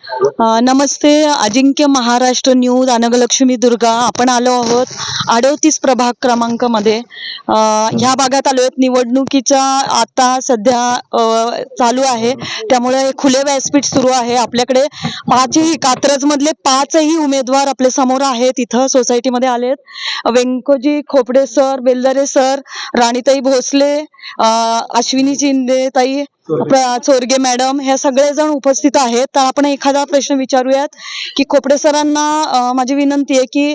नमस्ते. अजिंक्य Maharashtra news अनगलक्ष्मी Durga. आपण आलो आहोत 38 प्रभाग क्रमांकामध्ये. ह्या भागात आलो आहेत. निवडणुकीचा आता सध्या चालू आहे, त्यामुळे खुले व्यासपीठ सुरू आहे. आपल्याकडे पाचही कात्रजमधले पाचही उमेदवार आपल्या समोर आहेत. इथं सोसायटीमध्ये आलेत. व्यंकोजी खोपडे सर, बेलदरे सर, राणीताई भोसले, अश्विनी शिंदे ताई, चोरगे मॅडम, हे सगळेजण उपस्थित आहेत. तर आपण एखादा प्रश्न विचारूयात की खोपडे सरांना माझी विनंती आहे की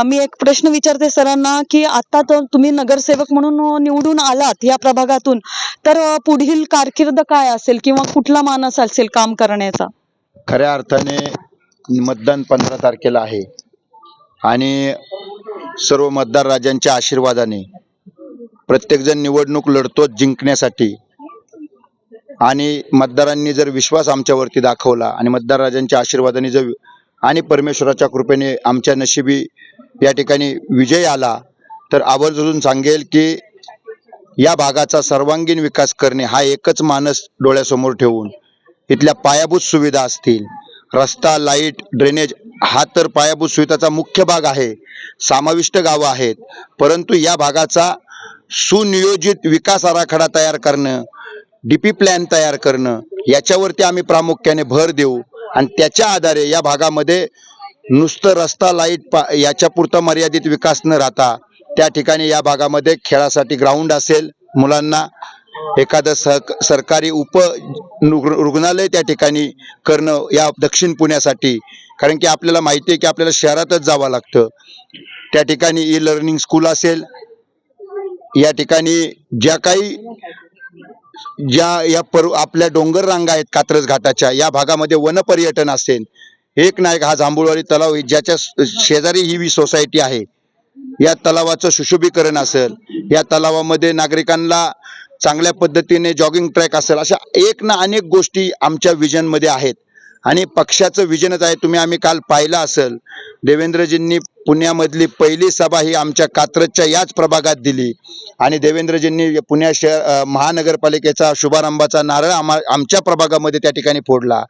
मी एक प्रश्न विचारते सरांना की आता तर तुम्ही नगरसेवक म्हणून निवडून आलात या प्रभागातून, तर पुढील कारकीर्द काय असेल किंवा कुठला मानस असेल काम करण्याचा? खऱ्या अर्थाने मतदान 15 तारखेला आहे आणि सर्व मतदार राजांच्या आशीर्वादाने प्रत्येकजण निवडणूक लढतो जिंकण्यासाठी. आणि मतदारांनी जर विश्वास आमच्यावरती दाखवला आणि मतदार राजांच्या आशीर्वादाने जर आणि परमेश्वराच्या कृपेने आमच्या नशिबी या ठिकाणी विजय आला, तर आवर्जून सांगेल की या भागाचा सर्वांगीण विकास करणे हा एकच मानस डोळ्यासमोर ठेवून इथल्या पायाभूत सुविधा असतील, रस्ता, लाईट, ड्रेनेज हा तर पायाभूत सुविधाचा मुख्य भाग आहे. समाविष्ट गावं आहेत, परंतु या भागाचा सुनियोजित विकास आराखडा तयार करणं, डीपी प्लॅन तयार करणं याच्यावरती आम्ही प्रामुख्याने भर देऊ. आणि त्याच्या आधारे या भागामध्ये नुसतं रस्ता, लाईट याच्या पुरता मर्यादित विकास न राहता त्या ठिकाणी या भागामध्ये खेळासाठी ग्राउंड असेल, मुलांना एखादं सरकारी रुग्णालय त्या ठिकाणी करणं या दक्षिण पुण्यासाठी. कारण की आपल्याला माहिती आहे की आपल्याला शहरातच जावं लागतं. त्या ठिकाणी ई लर्निंग स्कूल असेल, या ठिकाणी आपल्या डोंगर रांगा आहेत कात्रज घाटाच्या, या भागामध्ये वनपर्यटन असेल. एक ना एक हा जांभूळवाडी तलाव ज्याच्या शेजारी ही सोसायटी आहे, या तलावाचं सुशोभीकरण असेल, या तलावामध्ये नागरिकांना चांगल्या पद्धतीने जॉगिंग ट्रॅक असेल, अशा एक ना अनेक गोष्टी आमच्या विजन मध्ये आहेत. आणि पक्षाचं विजनच आहे. आम्ही काल पाहिलं असेल, देवेंद्रजींनी पुण्यामधली पहिली सभा ही आमच्या कात्रजच्या याच प्रभागात दिली आणि देवेंद्रजींनी पुणे शहर महानगरपालिकेचा शुभारंभाचा नारळ आमच्या प्रभागामध्ये त्या ठिकाणी फोडला.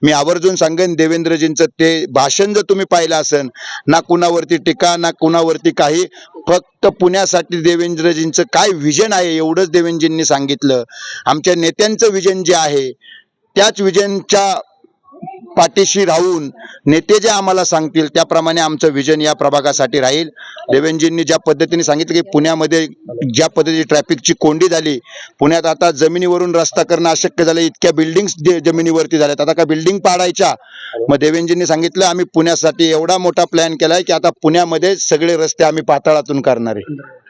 मी आवर्जून सांगेन, देवेंद्रजींचं ते भाषण जर तुम्ही पाहिलं असेल, ना कुणावरती टीका ना कुणावरती काही, फक्त पुण्यासाठी देवेंद्रजींचं काय विजन आहे एवढंच देवेंद्रजींनी सांगितलं. आमच्या नेत्यांचं विजन जे आहे त्याच विजनच्या पाठीशी राहून नेते जे आम्हाला सांगतील त्याप्रमाणे आमचं विजन या प्रभागासाठी राहील. देवेंद्रजींनी ज्या पद्धतीने सांगितलं की पुण्यामध्ये ज्या पद्धतीने ट्रॅफिकची कोंडी झाली, पुण्यात आता जमिनीवरून रस्ता करणं अशक्य झालं, इतक्या बिल्डिंग्स जमिनीवरती झाल्यात, आता का बिल्डिंग पाडायच्या? मग देवेंद्रजींनी सांगितलं आम्ही पुण्यासाठी एवढा मोठा प्लॅन केलाय की आता पुण्यामध्ये सगळे रस्ते आम्ही पातळातून करणार आहे.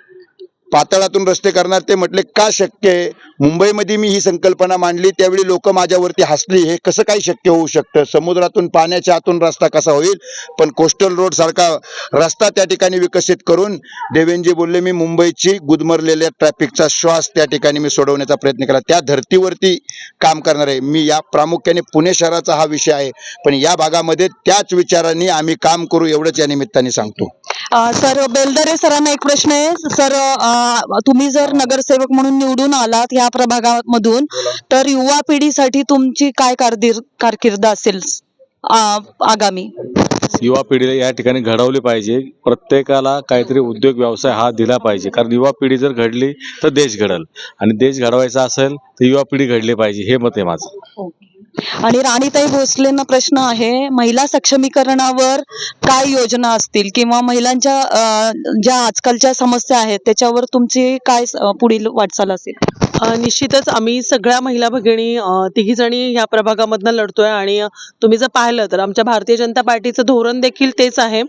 पातळातून रस्ते करणार. ते म्हटले का शक्य आहे? मुंबईमध्ये मी ही संकल्पना मांडली त्यावेळी लोक माझ्यावरती हसली, हे कसं काही शक्य होऊ शकतं? समुद्रातून पाण्याच्या आतून रस्ता कसा होईल? पण कोस्टल रोड सारखा रस्ता त्या ठिकाणी विकसित करून देवेंद्रजी बोलले मी मुंबईची गुदमरलेल्या ट्रॅफिकचा श्वास त्या ठिकाणी मी सोडवण्याचा प्रयत्न केला, त्या धर्तीवरती काम करणार आहे मी. या प्रामुख्याने पुणे शहराचा हा विषय आहे, पण या भागामध्ये त्याच विचारांनी आम्ही काम करू एवढंच या निमित्ताने सांगतो. सर, बेलदरे सरांना एक प्रश्न आहे. सर, तुम्ही जर नगरसेवक म्हणून निवडून आलात या प्रभागामधून, तर युवा पिढीसाठी तुमची काय कारकीर्द असेल आगामी? युवा पिढीला या ठिकाणी घडवले पाहिजे. प्रत्येकाला काहीतरी उद्योग व्यवसाय हा दिला पाहिजे, कारण युवा पिढी जर घडली तर देश घडल, आणि देश घडवायचा असेल तर युवा पिढी घडली पाहिजे, हे मत आहे माझं. आणि राणीताई भोसलेंना प्रश्न आहे, महिला सक्षमीकरणावर काय योजना असतील किंवा महिलांच्या ज्या आजकालच्या समस्या आहेत त्याच्यावर तुमची काय पुढील वाटचाल असेल? निश्चितच आम्ही सगळ्या महिला भगिनी तिघी जणी ह्या प्रभागामधनं लढतोय आणि तुम्ही जर पाहिलं तर आमच्या भारतीय जनता पार्टीचं धोरण देखील तेच आहे.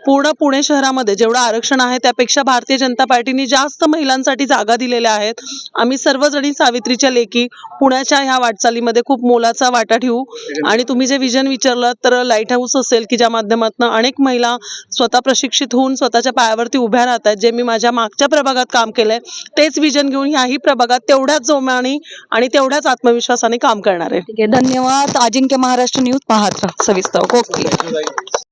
पूर्ण पुणे शहरामध्ये जेवढं आरक्षण आहे त्यापेक्षा भारतीय जनता पार्टीने जास्त महिलांसाठी जागा दिलेल्या आहेत. आम्ही सर्वजणी सावित्रीच्या लेकी पुण्याच्या ह्या वाटचालीमध्ये खूप मोलाचा वाटा ठेवू. आणि तुम्ही जे विजन विचारलं तर लाईट हाऊस असेल की ज्या माध्यमातून अनेक महिला स्वतः प्रशिक्षित होऊन स्वतःच्या पायावरती उभ्या राहतात, जे मी माझ्या मागच्या प्रभागात काम केलंय तेच विजन घेऊन ह्याही प्रभागात तेवढ्याच जोमाने आणि तेवढ्याच आत्मविश्वासाने काम करणार आहे. धन्यवाद. अजिंक्य महाराष्ट्र न्यूज पाहत राहा सविस्तर. ओके.